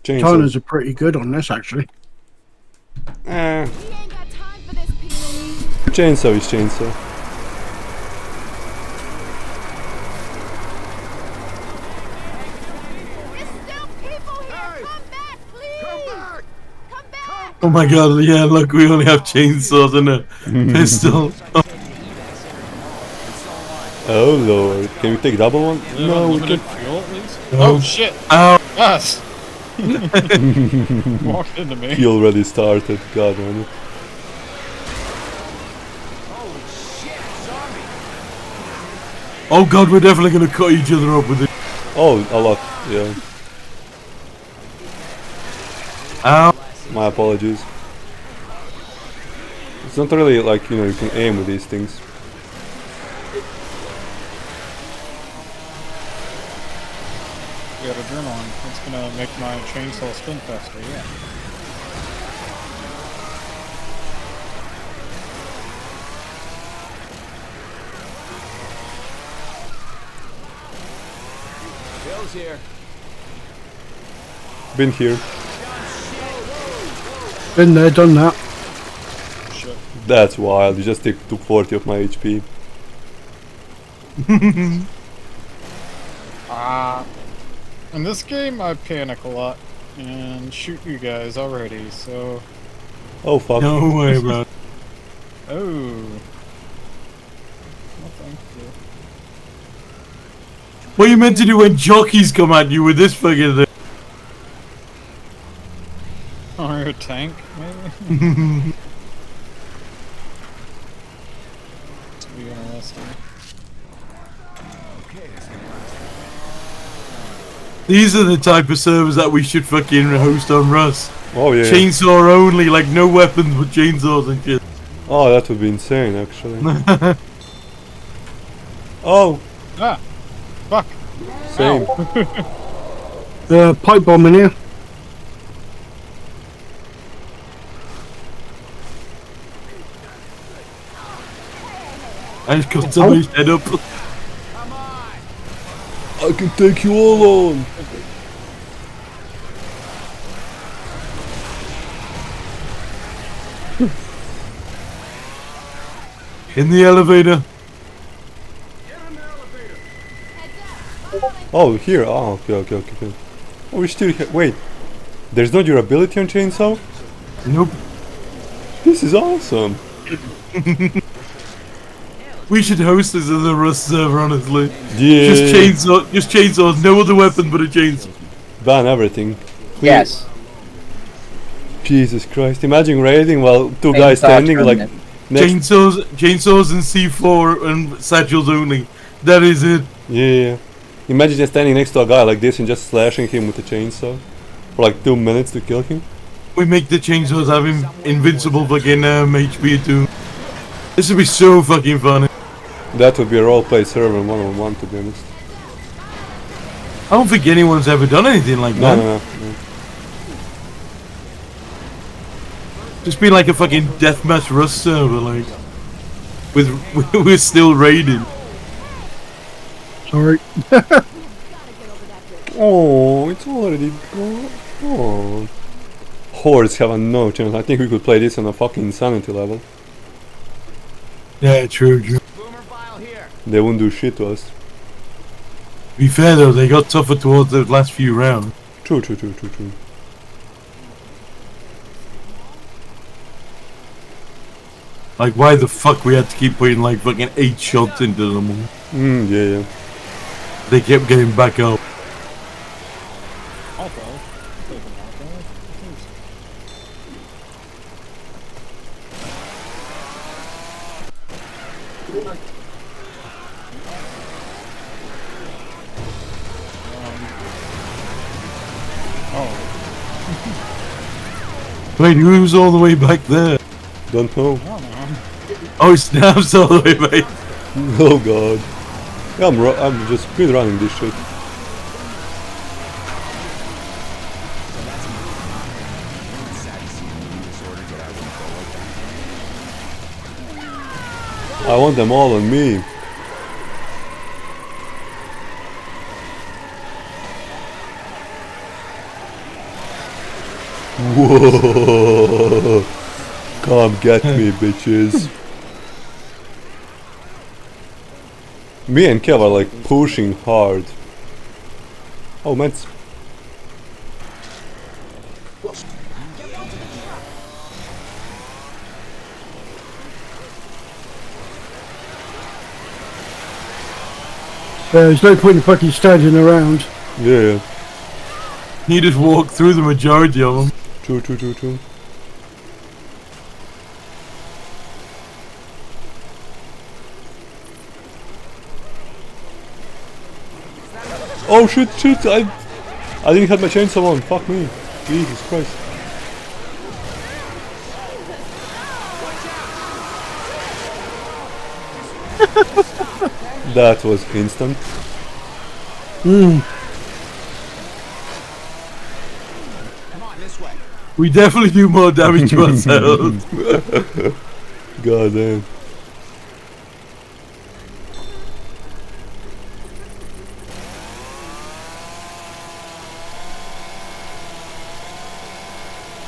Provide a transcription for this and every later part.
Chainsaw. Katanas are pretty good on this, actually. Eh. Chainsaw is chainsaw. Oh my god, yeah, look, we only have chainsaws and a pistol. Oh lord. Can we take double one? No, we unlimited can. fuel at least? No. Oh shit! Ow. Yes! Walked into me. He already started. God damn it. Oh god, we're definitely gonna cut each other up with it. Oh, a lot. Yeah. Ow. My apologies. It's not really like, you know, you can aim with these things. We got adrenaline. It's gonna make my chainsaw spin faster, yeah. Bill's here. Been here. Been there, done that. Shit. That's wild. You just took 40 of my HP. In this game, I panic a lot and shoot you guys already, so... Oh fuck. No way, bro. Oh. No, thank you. What are you meant to do when jockeys come at you with this fucking thing? Or a tank, maybe? This would be interesting. These are the type of servers that we should fucking host on Rust. Oh yeah. Chainsaw only, like no weapons but chainsaws and shit. Oh, that would be insane actually. Oh, Ah! Fuck! same. Pipe bomb in here. I just cut somebody's head up. I can take you all on. In the elevator. Oh, here. Oh, okay. Oh, we still wait. There's no durability on chainsaw? Nope. This is awesome. We should host this as a Rust server, honestly. Yeah. Just chainsaws, no other weapon but a chainsaw. Ban everything. Yes. Jesus Christ. Imagine raiding while two Main guys standing thought like tournament. next. Chainsaws and C4 and satchels only. That is it. Yeah. Imagine just standing next to a guy like this and just slashing him with a chainsaw for like 2 minutes to kill him. We make the chainsaws have invincible fucking HP too. This would be so fucking funny. That would be a roleplay server 1-on-1 to be honest. I don't think anyone's ever done anything like that. No. Just be like a fucking deathmatch Rust server, like we're still raiding. Sorry. Oh, it's already gone. Oh. Hordes have a no chance. I think we could play this on a fucking insanity level. Yeah, true. Boomer file here. They wouldn't do shit to us. To be fair though, they got tougher towards the last few rounds. True. Like, why the fuck we had to keep putting like fucking 8 shots into them? Yeah. They kept getting back up. Wait, who's all the way back there? Don't know. Oh, Snap's all the way back. Oh god. Yeah, I'm just speed running this shit. I want them all on me. Whoa! Come get me, bitches. Me and Kev are like pushing hard. Oh, meds. There's no point in fucking standing around. Yeah. You just walk through the majority of them. True. Oh shit! I didn't have my chainsaw on. Fuck me. Jesus Christ. That was instant. Come on, this way. We definitely do more damage to ourselves. God damn.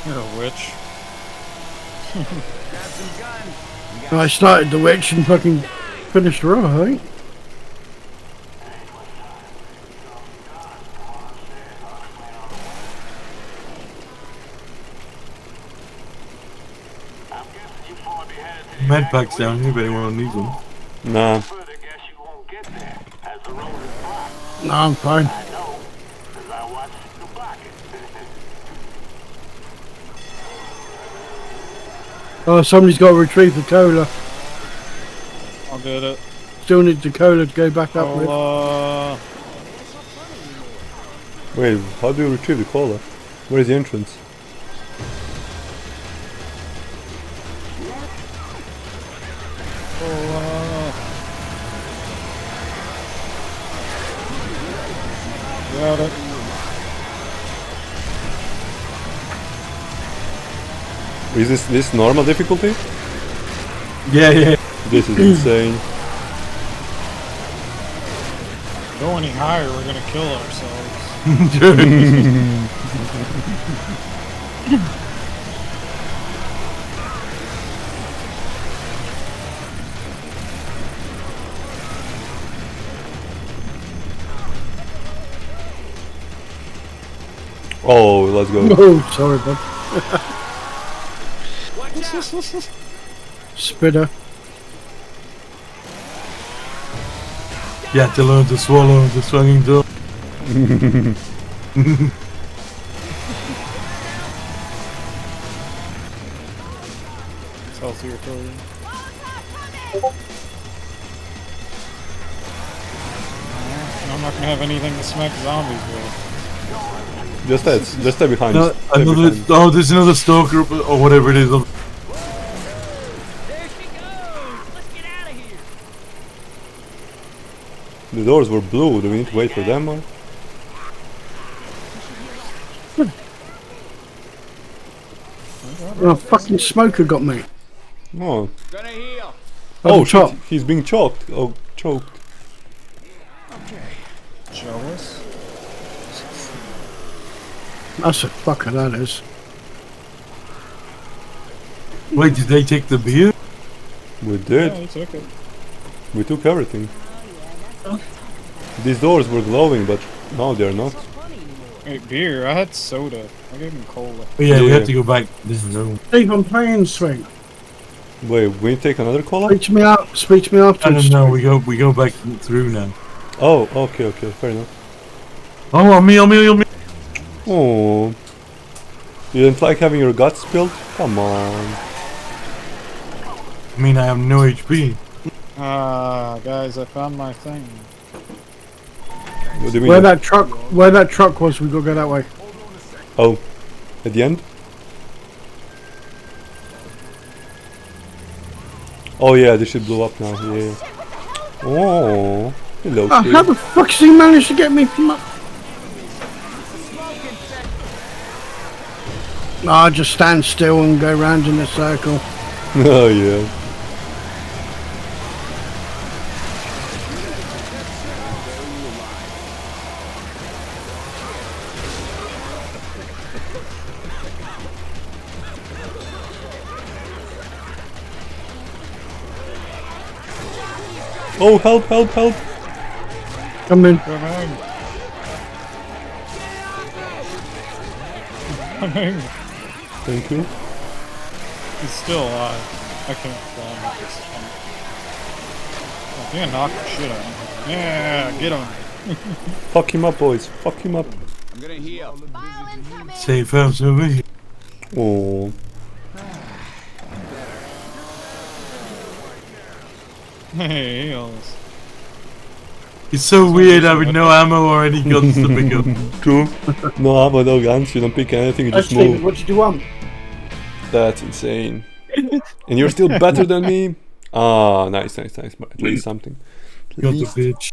You're a witch. Grab some gun. I started the witch and fucking finished her off, I think. Med packs down here if anyone needs them. Nah. No, I'm fine. Oh, somebody's got to retrieve the cola. I'll get it. Still need the cola to go back up with. I'll, Wait, how do you retrieve the cola? Where is the entrance? got it. Is this normal difficulty? Yeah. This is insane. Go any higher, we're gonna kill ourselves. Oh, let's go. Oh, sorry, bud. Spitter. You had to learn to swallow the swinging door. It's healthier for you. I'm not gonna have anything to smack zombies with. Just stay behind. No, stay another, behind. oh, there's another stalker or whatever it is. There she goes! Let's get out of here! The doors were blue. Do we need to wait for them or? Oh, fucking smoker got me. Oh. Gonna heal. Oh the top. shit! He's being choked. Oh, choked. Jealous? That's a fucker, that is. Wait, did they take the beer? We Yeah, did. he took it. We took everything. These doors were glowing, but now they're not. Wait, beer? I had soda. I gave him cola. Oh, yeah, we Yeah. have to go back. This is no. Steve, I'm playing, sweet. Wait, we take another cola? Speak to me up. Speak to me I afterwards. don't know. We go back through now. Oh, okay, fair enough. Oh, on me. Oh, you didn't like having your guts spilled? Come on. I mean, I have no HP. Guys, I found my thing. What do you mean? Where that truck was, we gotta go that way. Oh, at the end? Oh yeah, this should blow up now. Yeah. Oh, hello. Oh, Steve. how the fuck's he managed to get me from up? Ah, just stand still and go round in a circle. Oh yeah. Oh, help, help, help! Come in. Coming. Coming. Thank you. He's still alive. I can't kill him at this point. Oh, you knock the shit out of him. Yeah, get him. Fuck him up, boys. Fuck him up. I'm gonna heal. Safe house over here. Oh. Hey, heals. It's so weird having no ammo or any guns to pick up. True. No ammo, no guns. You don't pick anything. You just Stephen, move. what did you want? That's insane. And you're still better than me. Ah, nice, nice, nice. But at least something. At Got the least bitch.